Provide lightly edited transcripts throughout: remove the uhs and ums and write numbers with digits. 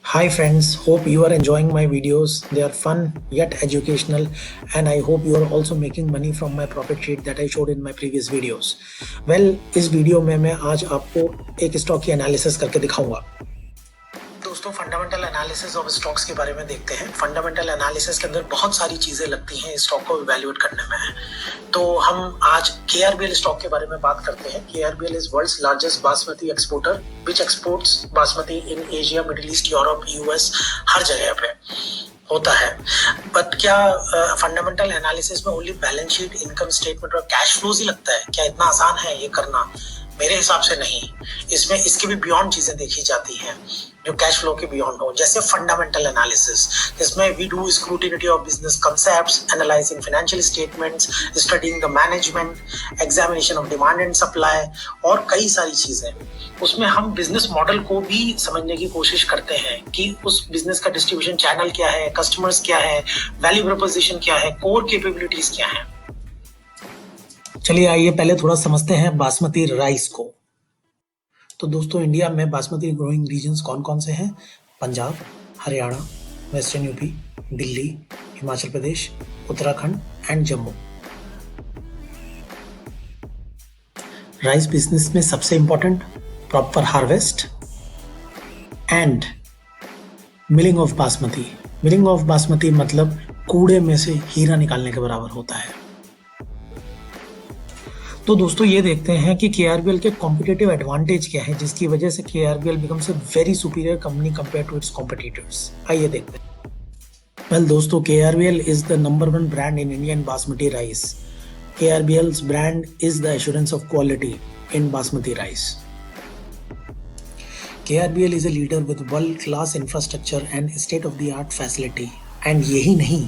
Hi friends, hope you are enjoying my videos. They are fun yet educational, and I hope you are also making money from my profit sheet that I showed in my previous videos. Well, इस video में मैं आज आपको एक stock की analysis करके दिखाऊंगा। दोस्तों, फंडामेंटल एनालिसिस ऑफ स्टॉक्स के बारे में देखते हैं। फंडामेंटल एनालिसिस के अंदर बहुत सारी चीजें लगती हैं स्टॉक को इवैल्यूएट करने में। तो हम आज KRBL स्टॉक के बारे में बात करते हैं। KRBL is world's largest basmati exporter which exports basmati in Asia, middle east, Europe, US, हर जगह पे होता है। बट क्या फंडामेंटल एनालिसिस में only balance sheet, income statement और कैश फ्लोज ही लगता है? क्या इतना आसान है ये करना? मेरे हिसाब से नहीं। इसमें इसके भी बियॉन्ड चीजें देखी जाती हैं जो कैश फ्लो के बियॉन्ड हो, जैसे फंडामेंटल एनालिसिस, जिसमें we do scrutiny of business concepts, analysing financial statements, studying the management, examination of demand and supply और कई सारी चीजें। उसमें हम बिजनेस मॉडल को भी समझने की कोशिश करते हैं कि उस बिजनेस का डिस्ट्रीब्यूशन चैनल क्या है, कस्टमर्स क्या है, वैल्यू प्रोपोजिशन क्या है, कोर कैपेबिलिटीज क्या है। चलिए आइए पहले थोड़ा समझते हैं बासमती राइस को। तो दोस्तों, इंडिया में बासमती ग्रोइंग रीजन्स कौन कौन से हैं? Punjab, Haryana, western UP, Delhi, Himachal Pradesh, Uttarakhand and Jammu. Rice business में सबसे important proper harvest end milling of basmati. Milling of basmati मतलब कूड़े में से हीरा निकालने के बराबर होता है। तो दोस्तों, ये देखते हैं कि KRBL के कॉम्पिटिटिव एडवांटेज क्या है जिसकी वजह से KRBL becomes a very superior company compare to its competitors. आइए देखते हैं। वेल दोस्तों, KRBL is the number 1 brand in Indian basmati rice. KRBL's brand is the assurance of quality in basmati rice. KRBL is a leader with world-class infrastructure and state-of-the-art facility. And यही नहीं,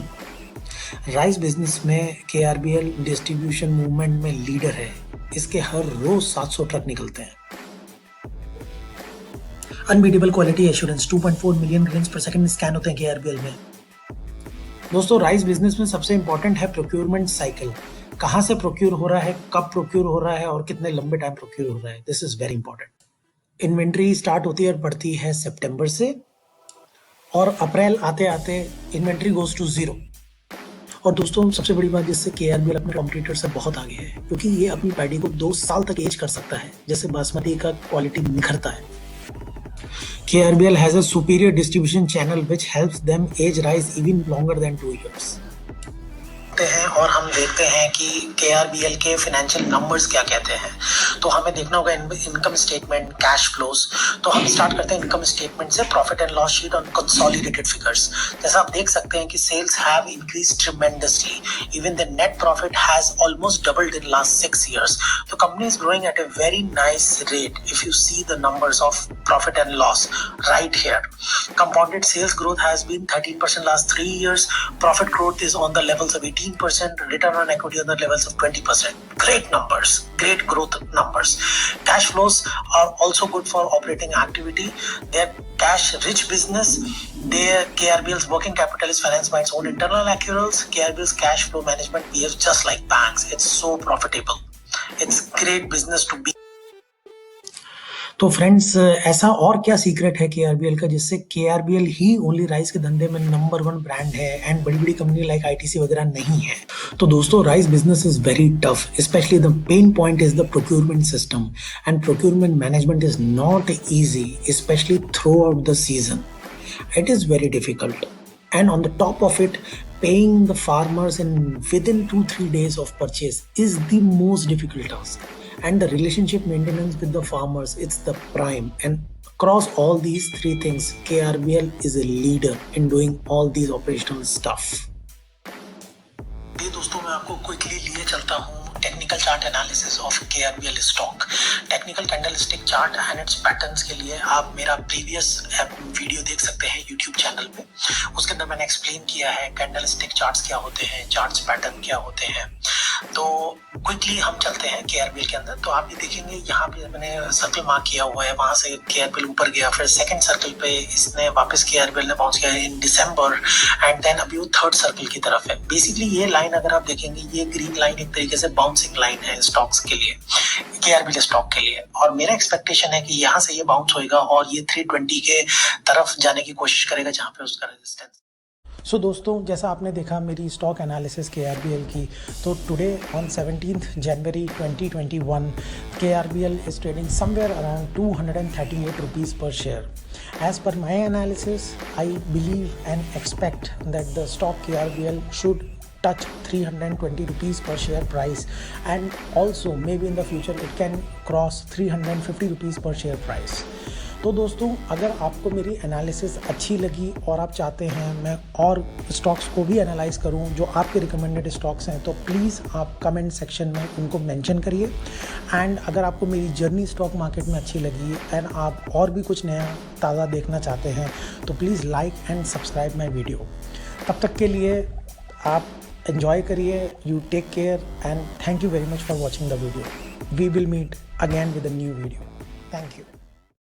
rice business में KRBL distribution movement में leader है। इसके हर रोज 700 truck निकलते हैं। Unbeatable quality assurance, 2.4 million grains पर second scan होते हैं KRBL में। दोस्तों, राइस बिजनेस में सबसे इंपॉर्टेंट है प्रोक्योरमेंट साइकिल। कहां से प्रोक्योर हो रहा है, कब प्रोक्योर हो रहा है और कितने लंबे टाइम प्रोक्योर हो रहा है। This is very important. Inventory start होती है और बढ़ती है सितंबर से, और अप्रैल आते आते इन्वेंट्री गोज टू 0। और दोस्तों, सबसे बड़ी बात जिससे KRBL अपने कॉम्पिटिटर से बहुत आगे है, क्योंकि ये अपनी पैडी को 2 साल तक एज कर सकता है, जैसे बासमती का क्वालिटी निखरता है। KRBL has a superior distribution channel which helps them age rice even longer than 2 years. हैं और हम देखते हैं कि KRBL के फाइनेंशियल नंबर्स क्या कहते हैं। तो हमें देखना होगा इनकम स्टेटमेंट, कैश फ्लोज। तो हम स्टार्ट करते हैं इनकम स्टेटमेंट से, प्रॉफिट एंड लॉस शीट और कंसोलिडेटेड फिगर्स। जैसा आप देख सकते हैं कि cells have increased tremendously, even the net profit has almost doubled in last 6 years. The company is growing at a very nice rate if you see the numbers of profit and loss right here. Compounded sales growth has been 13% last 3 years. Profit growth is on the levels of 18%, return on equity on the levels of 20%. Great numbers, great growth numbers. Cash flows are also good for operating activity. They're cash rich business. Their KRBL's working capital is financed by its own internal accruals. KRBL's cash flow management behaves just like banks. It's so profitable. It's great business to be. तो friends, ऐसा और क्या secret है KRBL का जिससे KRBL ही only rice के धंधे में नंबर 1 ब्रांड है एंड बड़ी बड़ी कंपनी लाइक ITC वगैरह नहीं है? तो दोस्तों, rice business is very tough, specially the pain point is the procurement system, and procurement management is not easy, specially through out the season. It is very difficult, and on the top of it, paying the farmers in within 2-3 days of purchase is the most difficult task. And the relationship maintenance with the farmers, it's the prime. And across all these 3 things, KRBL is a leader in doing all these operational stuff. ये दोस्तों, मैं आपको quickly लिए चलता हूँ technical chart analysis of KRBL stock. Technical candlestick chart and it's patterns के लिए आप मेरा प्रीवियस वीडियो देख सकते हैं यूट्यूब चैनल पे। उसके अंदर मैंने एक्सप्लेन किया है कैंडलस्टिक चार्ट्स क्या होते हैं, चार्ट्स पैटर्न क्या होते हैं। तो क्विकली हम चलते हैं KRBL के अंदर। तो आप ये देखेंगे यहाँ पे मैंने सर्कल मार्क किया हुआ है, वहां से KRBL ऊपर गया, फिर सेकंड सर्कल पे इसने वापस KRBL ने पहुंच गया इन दिसंबर, एंड देन अभी वो थर्ड सर्कल की तरफ है। बेसिकली ये लाइन अगर आप देखेंगे, ये ग्रीन लाइन एक तरीके से बाउंसिंग लाइन है स्टॉक्स के लिए, केआरबीएल स्टॉक के लिए, और मेरा एक्सपेक्टेशन है कि यहाँ से ये बाउंस होएगा और ये 320 के तरफ जाने की कोशिश करेगा जहाँ पे उसका रेजिस्टेंस। सो दोस्तों, जैसा आपने देखा मेरी स्टॉक एनालिसिस केआरबीएल की, तो today on 17th January 2021 KRBL is trading somewhere around 238 rupees per share. As per my analysis, I believe and expect that the stock KRBL should touch 320 rupees per share price, and also maybe in the future it can cross 350 rupees per share price. तो दोस्तों, अगर आपको मेरी analysis अच्छी लगी और आप चाहते हैं मैं और स्टॉक्स को भी एनालाइज करूं जो आपके रिकमेंडेड स्टॉक्स हैं, तो प्लीज़ आप कमेंट सेक्शन में उनको मेंशन करिए। एंड अगर आपको मेरी जर्नी स्टॉक मार्केट में अच्छी लगी एंड आप और भी कुछ नया ताज़ा देखना चाहते हैं, तो please like and subscribe my video. तब तक के लिए आप एन्जॉय करिए, you take care and thank you very much for watching the video. We will meet again with a new video. Thank you.